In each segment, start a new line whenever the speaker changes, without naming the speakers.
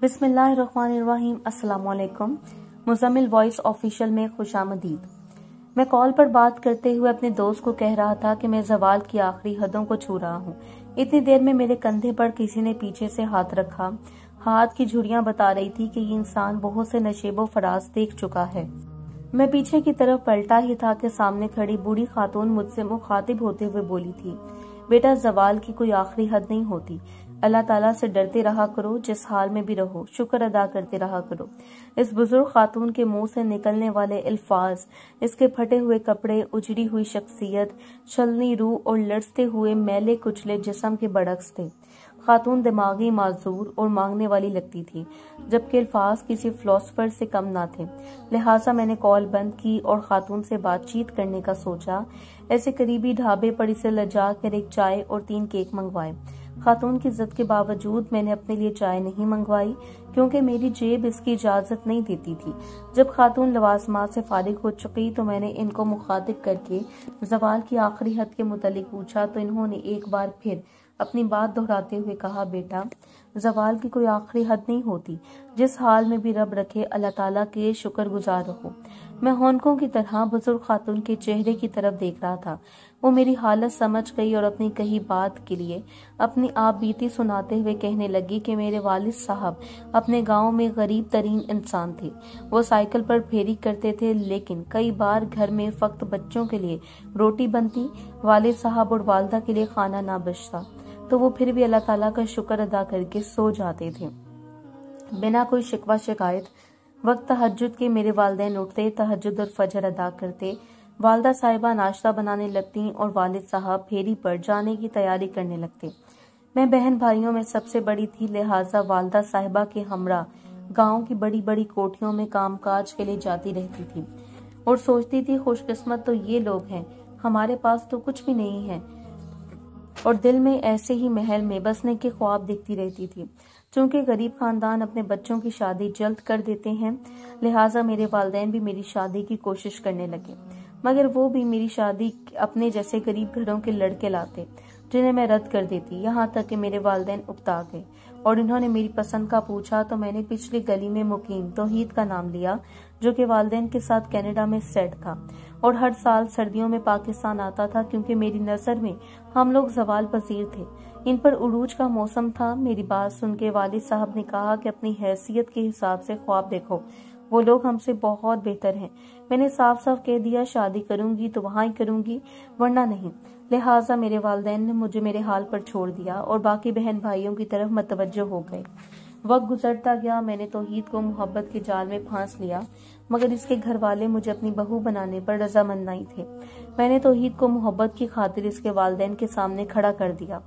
बिस्मिल्लाहिर्रहमानिर्रहीम। अस्सलाम वालेकुम। मुज़म्मिल वॉइस ऑफिशियल में खुशामदीद। मैं कॉल पर बात करते हुए अपने दोस्त को कह रहा था कि मैं ज़वाल की आखिरी हदों को छू रहा हूँ। इतनी देर में मेरे कंधे पर किसी ने पीछे से हाथ रखा। हाथ की झुर्रियां बता रही थी कि ये इंसान बहुत से नशेबो फराज देख चुका है। मैं पीछे की तरफ पलटा ही था कि सामने खड़ी बूढ़ी खातून मुझसे मुखातिब होते हुए बोली थी, बेटा ज़वाल की कोई आखिरी हद नहीं होती। अल्लाह ताला से डरते रहा करो, जिस हाल में भी रहो शुक्र अदा करते रहा करो। इस बुजुर्ग खातून के मुंह से निकलने वाले अल्फाज, इसके फटे हुए कपड़े, उजड़ी हुई शख्सियत, छलनी रूह और लड़ते हुए मैले कुचले जिस्म के बरक्स थे। खातून दिमागी माजूर और मांगने वाली लगती थी, जबकि अल्फाज किसी फिलोसफर से कम ना थे। लिहाजा मैंने कॉल बंद की और खातून से बातचीत करने का सोचा। ऐसे करीबी ढाबे पर इसे लजा कर एक चाय और 3 केक मंगवाए। खातून की जिद के बावजूद मैंने अपने लिए चाय नहीं मंगवाई, क्योंकि मेरी जेब इसकी इजाजत नहीं देती थी। जब खातून लवाजमात से फारिग हो चुकी तो मैंने इनको मुखातिब करके ज़वाल की आखिरी हद के मुतालिक पूछा, तो इन्होंने एक बार फिर अपनी बात दोहराते हुए कहा, बेटा ज़वाल की कोई आखिरी हद नहीं होती। जिस हाल में भी रब रखे, अल्लाह ताला के शुक्रगुजार रहो। मैं होनकों की तरह बुजुर्ग खातून के चेहरे की तरफ देख रहा था। वो मेरी हालत समझ गई और अपनी कही बात के लिए अपनी आप बीती सुनाते हुए कहने लगी कि मेरे वालिद साहब अपने गांव में गरीब तरीन इंसान थे। वो साइकिल पर फेरी करते थे, लेकिन कई बार घर में फक्त बच्चों के लिए रोटी बनती, वालिद साहब और वालदा के लिए खाना ना बचता, तो वो फिर भी अल्लाह ताला का शुक्र अदा करके सो जाते थे बिना कोई शिकवा शिकायत। वक्त तहज्जुद के मेरे वालिदैन उठते, तहज्जुद और फजर अदा करते, वालदा साहिबा नाश्ता बनाने लगती और वालिद साहब फेरी पर जाने की तैयारी करने लगते। मैं बहन भाइयों में सबसे बड़ी थी, लिहाजा वालदा साहिबा के हमरा गांव की बड़ी बड़ी कोठियों में कामकाज के लिए जाती रहती थी और सोचती थी, खुशकिस्मत तो ये लोग हैं, हमारे पास तो कुछ भी नहीं है। और दिल में ऐसे ही महल में बसने के ख्वाब दिखती रहती थी। चूंकि गरीब खानदान अपने बच्चों की शादी जल्द कर देते हैं, लिहाजा मेरे वालिदैन भी मेरी शादी की कोशिश करने लगे, मगर वो भी मेरी शादी अपने जैसे गरीब घरों के लड़के लाते, जिन्हें मैं रद्द कर देती। यहाँ तक कि मेरे वालिदैन उकता गए और इन्होंने मेरी पसंद का पूछा, तो मैंने पिछली गली में मुकीम तौहीद का नाम लिया, जो कि वालिदैन के साथ कनाडा में सेट था और हर साल सर्दियों में पाकिस्तान आता था, क्योंकि मेरी नज़र में हम लोग ज़वाल पसीर थे। इन पर उरूज का मौसम था। मेरी बात सुन के वालिद साहब ने कहा कि अपनी हैसियत के हिसाब से ख्वाब देखो, वो लोग हमसे बहुत बेहतर हैं। मैंने साफ साफ कह दिया, शादी करूंगी तो वहाँ ही करूंगी, वरना नहीं। लिहाजा मेरे वालिदैन ने मुझे मेरे हाल पर छोड़ दिया और बाकी बहन भाइयों की तरफ मतवज्जो हो गए। वक्त गुजरता गया, मैंने तौहीद को मोहब्बत के जाल में फांस लिया, मगर इसके घर वाले मुझे अपनी बहू बनाने पर रजामंद नहीं थे। मैंने तौहीद को मोहब्बत की खातिर इसके वालिदैन के सामने खड़ा कर दिया।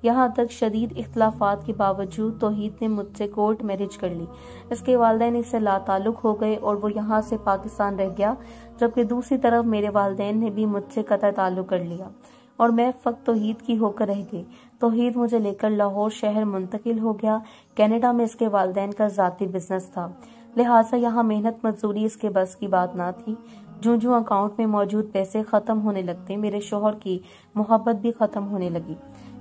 यहाँ तक शदीद इख्तलाफात के बावजूद तौहीद ने मुझसे कोर्ट मैरिज कर ली। इसके वालिदैन इससे लाताल्लुक हो गए और वो यहाँ से पाकिस्तान रह गया, जबकि दूसरी तरफ मेरे वालिदैन ने भी मुझसे कतई ताल्लुक कर लिया और मैं फक्त तौहीद की होकर रह गई। तौहीद मुझे लेकर लाहौर शहर मुंतकिल हो गया। कनाडा में इसके वालिदैन का ज़ाती बिजनेस था, लिहाजा यहाँ मेहनत मजदूरी इसके बस की बात ना थी। जूं जूं अकाउंट में मौजूद पैसे खत्म होने लगते, मेरे शोहर की मोहब्बत भी खत्म होने लगी।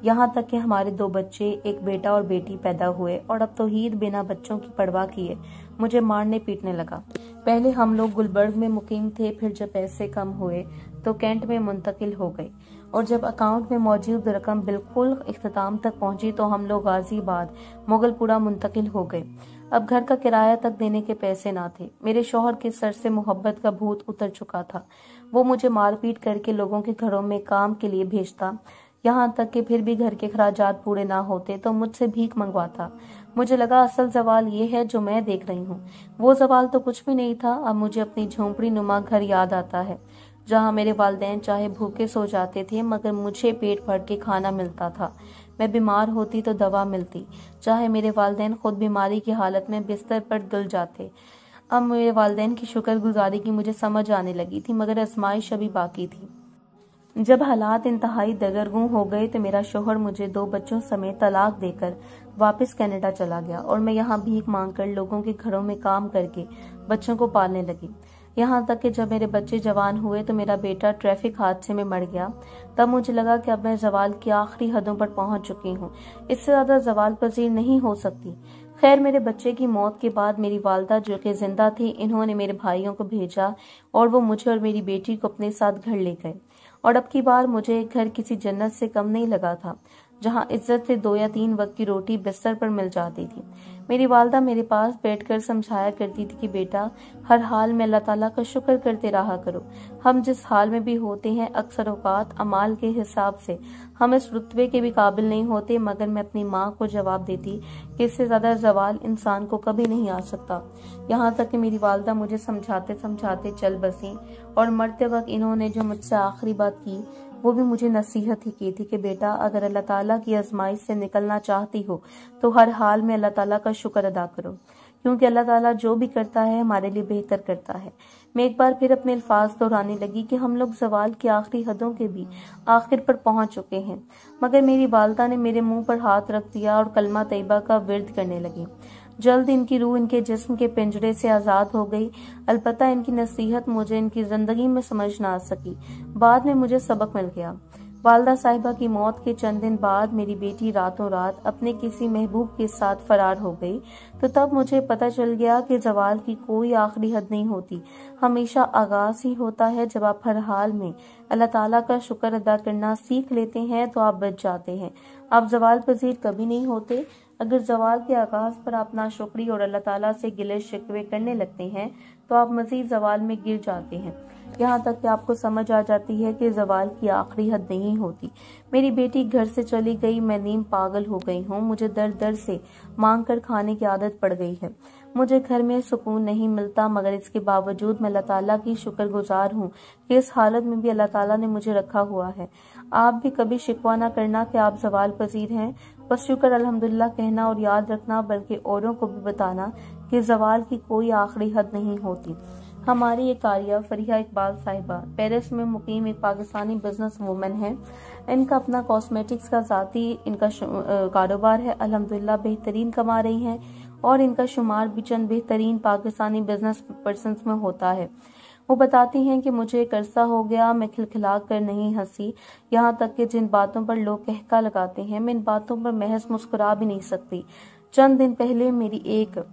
यहाँ तक कि हमारे 2 बच्चे, एक बेटा और बेटी पैदा हुए और अब तौहीद बिना बच्चों की परवाह किए मुझे मारने पीटने लगा। पहले हम लोग गुलबर्ग में मुकीम थे, फिर जब पैसे कम हुए तो कैंट में मुंतकिल हो गए और जब अकाउंट में मौजूद रकम बिल्कुल इख्तिताम तक पहुंची तो हम लोग गाजियाबाद मोगलपुरा मुंतकिल हो गए। अब घर का किराया तक देने के पैसे ना थे। मेरे शौहर के सर से मोहब्बत का भूत उतर चुका था। वो मुझे मारपीट करके लोगों के घरों में काम के लिए भेजता, यहाँ तक कि फिर भी घर के खराजात पूरे ना होते तो मुझसे भीख मंगवाता। मुझे लगा असल ज़वाल ये है जो मैं देख रही हूँ। वो ज़वाल तो कुछ भी नहीं था। अब मुझे अपनी झोंपड़ी नुमा घर याद आता है, जहाँ मेरे वालिदैन चाहे भूखे सो जाते थे, मगर मुझे पेट भर के खाना मिलता था। मैं बीमार होती तो दवा मिलती, चाहे मेरे वालिदैन खुद बीमारी की हालत में बिस्तर पर डल जाते। अब मेरे वालिदैन की शुक्रगुजारी की मुझे समझ आने लगी थी, मगर आजमाइश अभी बाकी थी। जब हालात इंतहाई दगरगू हो गए तो मेरा शोहर मुझे 2 बच्चों समेत तलाक देकर वापस कनाडा चला गया और मैं यहाँ भीख मांगकर लोगों के घरों में काम करके बच्चों को पालने लगी। यहाँ तक कि जब मेरे बच्चे जवान हुए तो मेरा बेटा ट्रैफिक हादसे में मर गया। तब मुझे लगा कि अब मैं ज़वाल की आखिरी हदों पर पहुंच चुकी हूँ, इससे ज्यादा ज़वाल पजीर नहीं हो सकती। खैर, मेरे बच्चे की मौत के बाद मेरी वालदा जो कि जिंदा थी, इन्होंने मेरे भाइयों को भेजा और वो मुझे और मेरी बेटी को अपने साथ घर ले गए। और अब की बार मुझे घर किसी जन्नत से कम नहीं लगा था, जहाँ इज्जत से 2 या 3 वक्त की रोटी बिस्तर पर मिल जाती थी। मेरी वालदा मेरे पास बैठकर समझाया करती थी कि बेटा, हर हाल में अल्लाह ताला का शुक्र करते रहा करो। हम जिस हाल में भी होते हैं, अक्सर औकात अमाल के हिसाब से हम इस रुतबे के भी काबिल नहीं होते, मगर मैं अपनी माँ को जवाब देती कि इससे ज्यादा जवाल इंसान को कभी नहीं आ सकता। यहाँ तक कि मेरी वालदा मुझे समझाते समझाते चल बसी और मरते वक्त इन्होंने जो मुझसे आखिरी बात की वो भी मुझे नसीहत ही की थी कि बेटा, अगर अल्लाह ताला की आजमाइश से निकलना चाहती हो तो हर हाल में अल्लाह ताला का शुक्र अदा करो, क्योंकि अल्लाह ताला जो भी करता है हमारे लिए बेहतर करता है। मैं एक बार फिर अपने अल्फाज दोहराने लगी कि हम लोग ज़वाल की आखिरी हदों के भी आखिर पर पहुंच चुके हैं, मगर मेरी वालदा ने मेरे मुंह पर हाथ रख दिया और कलमा तैयबा का विर्द करने लगी। जल्द इनकी रूह इनके जिस्म के पिंजरे से आज़ाद हो गई। अलबत्ता इनकी नसीहत मुझे इनकी ज़िंदगी में समझ ना आ सकी। बाद में मुझे सबक मिल गया। वालदा साहिबा की मौत के चंद दिन बाद मेरी बेटी रातों रात अपने किसी महबूब के साथ फरार हो गई, तो तब मुझे पता चल गया कि ज़वाल की कोई आखिरी हद नहीं होती, हमेशा आगाज ही होता है। जब आप हर हाल में अल्लाह ताला का शुक्र अदा करना सीख लेते हैं तो आप बच जाते हैं। आप ज़वाल पजीर कभी नहीं होते। अगर ज़वाल के आगाज पर आप नाशुक्री और अल्लाह ताला से गिले शिकवे करने लगते हैं तो आप मज़ीद ज़वाल में गिर जाते हैं, यहाँ तक कि आपको समझ आ जाती है कि ज़वाल की आखिरी हद नहीं होती। मेरी बेटी घर से चली गई, मैं नीम पागल हो गई हूँ। मुझे दर दर से मांग कर खाने की आदत पड़ गई है। मुझे घर में सुकून नहीं मिलता, मगर इसके बावजूद मैं अल्लाह ताला की शुक्रगुजार हूँ कि इस हालत में भी अल्लाह ताला ने मुझे रखा हुआ है। आप भी कभी शिकवा न करना कि आप ज़वाल पजीर हैं, बस शुक्र अल्हम्दुलिल्लाह कहना और याद रखना, बल्कि औरों को भी बताना कि ज़वाल की कोई आखिरी हद नहीं होती। हमारी एक कारिया फरीहा इकबाल साहिबा पेरिस में मुकीम एक पाकिस्तानी बिजनेस वूमन है। इनका अपना कॉस्मेटिक्स का ज़ाती इनका कारोबार है। अल्हम्दुलिल्लाह बेहतरीन कमा रही हैं और इनका शुमार भी चंद बेहतरीन पाकिस्तानी बिजनेस पर्सन्स में होता है। वो बताती हैं कि मुझे एक अरसा हो गया मैं खिलखिला कर नहीं हंसी, यहाँ तक कि जिन बातों पर लोग कहका लगाते हैं मैं इन बातों पर महज मुस्कुरा भी नहीं सकती। चंद दिन पहले मेरी एक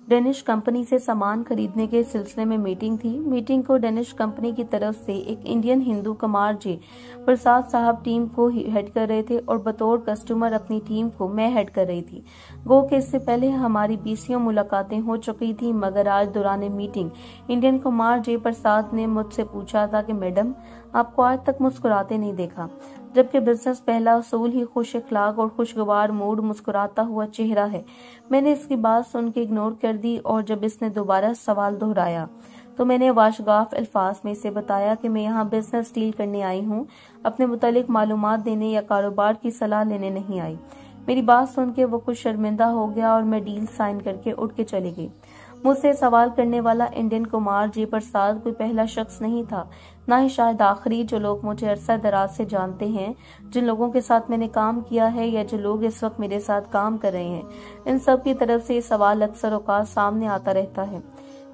डेनिश कंपनी से सामान खरीदने के सिलसिले में मीटिंग थी। मीटिंग को डेनिश कंपनी की तरफ से एक इंडियन हिंदू कुमार जी प्रसाद साहब टीम को हेड कर रहे थे और बतौर कस्टमर अपनी टीम को मैं हेड कर रही थी। गो के इससे पहले हमारी 20 मुलाकातें हो चुकी थी, मगर आज दौरान मीटिंग इंडियन कुमार जी प्रसाद ने मुझसे पूछा था कि मैडम, आपको आज तक मुस्कुराते नहीं देखा, जबकि बिजनेस पहला असूल ही खुश अखलाक और खुशगवार मूड मुस्कुराता हुआ चेहरा है। मैंने इसकी बात सुन के इग्नोर कर दी और जब इसने दोबारा सवाल दोहराया तो मैंने वाशगाफ अल्फाज में इसे बताया कि मैं यहाँ बिजनेस डील करने आई हूँ, अपने मुतालिक मालूमात देने या कारोबार की सलाह लेने नहीं आई। मेरी बात सुन के वो कुछ शर्मिंदा हो गया और मैं डील साइन करके उठ के चली गई। मुझसे सवाल करने वाला इंडियन कुमार जी प्रसाद कोई पहला शख्स नहीं था, ना ही शायद आखिरी। जो लोग मुझे अरसा दराज से जानते हैं, जिन लोगों के साथ मैंने काम किया है या जो लोग इस वक्त मेरे साथ काम कर रहे हैं, इन सब की तरफ से ये सवाल अक्सर औकात सामने आता रहता है।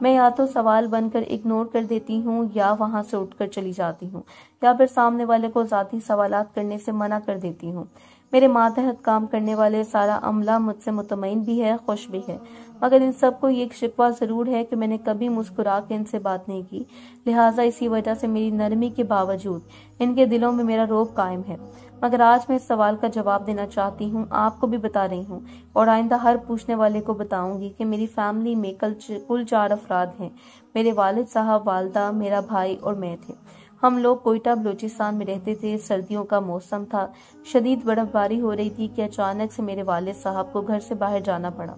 मैं या तो सवाल बनकर इग्नोर कर देती हूँ या वहां से उठकर चली जाती हूँ, या फिर सामने वाले को जाती सवालात करने से मना कर देती हूँ। मेरे मातहत काम करने वाले सारा अमला मुझसे मुतमईन भी है, खुश भी है, मगर इन सबको ये एक शिकवा जरूर है कि मैंने कभी मुस्कुरा के इनसे बात नहीं की। लिहाजा इसी वजह से मेरी नरमी के बावजूद इनके दिलों में मेरा रौब कायम है। मगर आज मैं इस सवाल का जवाब देना चाहती हूँ, आपको भी बता रही हूँ और आइंदा हर पूछने वाले को बताऊंगी कि मेरी फैमिली में कुल 4 अफराद हैं। मेरे वालिद साहब, वालदा, मेरा भाई और मैं थे। हम लोग कोयटा बलूचिस्तान में रहते थे। सर्दियों का मौसम था, शदीद बर्फबारी हो रही थी कि अचानक से मेरे वालिद साहब को घर से बाहर जाना पड़ा।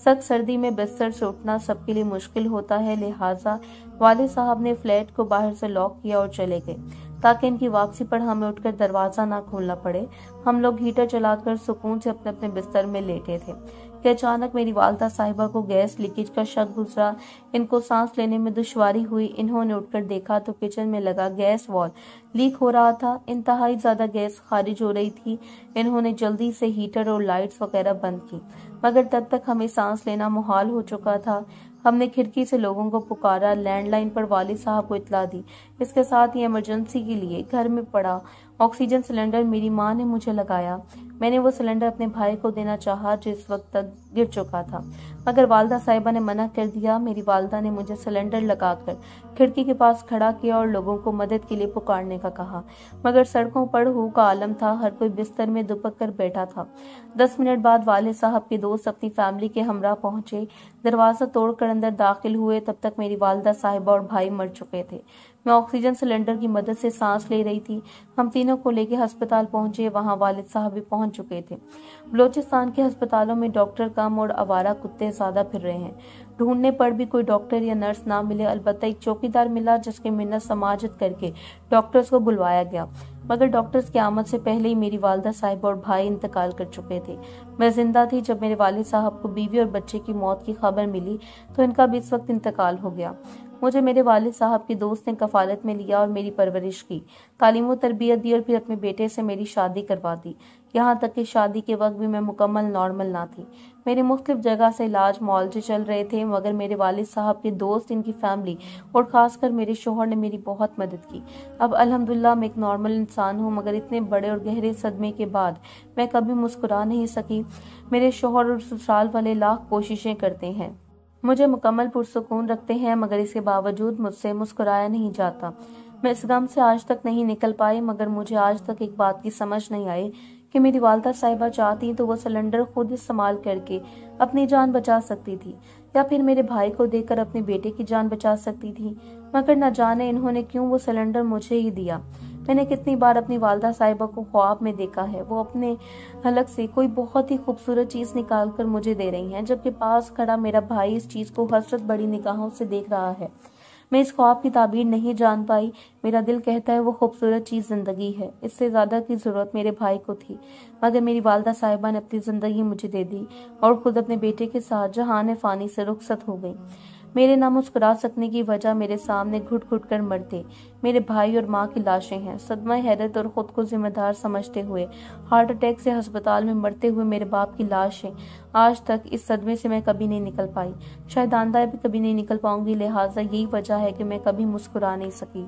सख्त सर्दी में बिस्तर से उठना सबके लिए मुश्किल होता है, लिहाजा वालिद साहब ने फ्लैट को बाहर से लॉक किया और चले गए ताकि इनकी वापसी पर हमें उठकर दरवाजा ना खोलना पड़े। हम लोग हीटर चलाकर सुकून से अपने अपने बिस्तर में लेटे थे कि अचानक मेरी वालदा साहिबा को गैस लीकेज का शक गुजरा। इनको सांस लेने में दुश्वारी हुई। इन्होंने उठकर देखा तो किचन में लगा गैस वॉल लीक हो रहा था। इंतहाई ज्यादा गैस खारिज हो रही थी। इन्होंने जल्दी से हीटर और लाइट्स वगैरह बंद की, मगर तब तक हमें सांस लेना मुहाल हो चुका था। हमने खिड़की से लोगों को पुकारा, लैंडलाइन पर वालिद साहब को इत्तला दी। इसके साथ ही इमरजेंसी के लिए घर में पड़ा ऑक्सीजन सिलेंडर मेरी माँ ने मुझे लगाया। मैंने वो सिलेंडर अपने भाई को देना चाहा जो इस वक्त तक गिर चुका था, मगर वालदा साहिबा ने मना कर दिया। मेरी वालदा ने मुझे सिलेंडर लगाकर खिड़की के पास खड़ा किया और लोगों को मदद के लिए पुकारने का कहा, मगर सड़कों पर हू का आलम था। हर कोई बिस्तर में दुबक कर बैठा था। 10 मिनट बाद वालिद साहब के दोस्त अपनी फैमिली के हमरा पहुंचे। दरवाजा तोड़कर अंदर दाखिल हुए। तब तक मेरी वालदा साहिबा और भाई मर चुके थे। मैं ऑक्सीजन सिलेंडर की मदद से सांस ले रही थी। हम तीनों को लेकर अस्पताल पहुंचे। वहां वालिद साहब भी पहुंच चुके थे। बलोचिस्तान के अस्पतालों में डॉक्टर कम और आवारा कुत्ते ज्यादा फिर रहे हैं। ढूंढने पर भी कोई डॉक्टर या नर्स ना मिले। अलबत्ता एक चौकीदार मिला जिसके मिन्नत समाजत करके डॉक्टर्स को बुलवाया गया, मगर डॉक्टर्स की आमद से पहले ही मेरी वालदा साहिबा और भाई इंतकाल कर चुके थे। मैं जिंदा थी। जब मेरे वालिद साहब को बीवी और बच्चे की मौत की खबर मिली तो इनका भी इस वक्त इंतकाल हो गया। मुझे मेरे वालिद साहब के दोस्त ने कफालत में लिया और मेरी परवरिश की, तालीम व तरबियत दी और फिर अपने बेटे से मेरी शादी करवा दी। यहाँ तक कि शादी के वक्त भी मैं मुकम्मल नॉर्मल ना थी। मेरे मुख्तलिफ जगह से इलाज मुआलजे चल रहे थे, मगर मेरे वालिद साहब के दोस्त, इनकी फैमिली और खासकर मेरे शोहर ने मेरी बहुत मदद की। अब अल्हम्दुलिल्लाह मैं एक नॉर्मल इंसान हूँ, मगर इतने बड़े और गहरे सदमे के बाद मैं कभी मुस्कुरा नहीं सकी। मेरे शोहर और ससुराल वाले लाख कोशिशें करते हैं, मुझे मुकम्मल पुरसुकून रखते हैं, मगर इसके बावजूद मुझसे मुस्कुराया नहीं जाता। मैं इस गम से आज तक नहीं निकल पाई, मगर मुझे आज तक एक बात की समझ नहीं आई कि मेरी वालदा साहिबा चाहती तो वो सिलेंडर खुद इस्तेमाल करके अपनी जान बचा सकती थी, या फिर मेरे भाई को देकर अपने बेटे की जान बचा सकती थी, मगर न जाने इन्होंने क्यों वो सिलेंडर मुझे ही दिया। मैंने कितनी बार अपनी वालदा साहिबा को ख्वाब में देखा है, वो अपने हलक से कोई बहुत ही खूबसूरत चीज निकाल कर मुझे दे रही हैं, जबकि पास खड़ा मेरा भाई इस चीज को हसरत बड़ी निगाहों से देख रहा है। मैं इस ख्वाब की ताबीर नहीं जान पाई। मेरा दिल कहता है वो खूबसूरत चीज जिंदगी है। इससे ज्यादा की जरूरत मेरे भाई को थी, मगर मेरी वालदा साहिबा ने अपनी जिंदगी मुझे दे दी और खुद अपने बेटे के साथ जहान फानी से रुखसत हो गई। मेरे ना मुस्कुरा सकने की वजह मेरे सामने घुट घुट कर मरते मेरे भाई और माँ की लाशें हैं। सदमा हैरत और खुद को जिम्मेदार समझते हुए हार्ट अटैक से अस्पताल में मरते हुए मेरे बाप की लाश है। आज तक इस सदमे से मैं कभी नहीं निकल पाई, शायद आंदा भी कभी नहीं निकल पाऊंगी। लिहाजा यही वजह है कि मैं कभी मुस्कुरा नहीं सकी।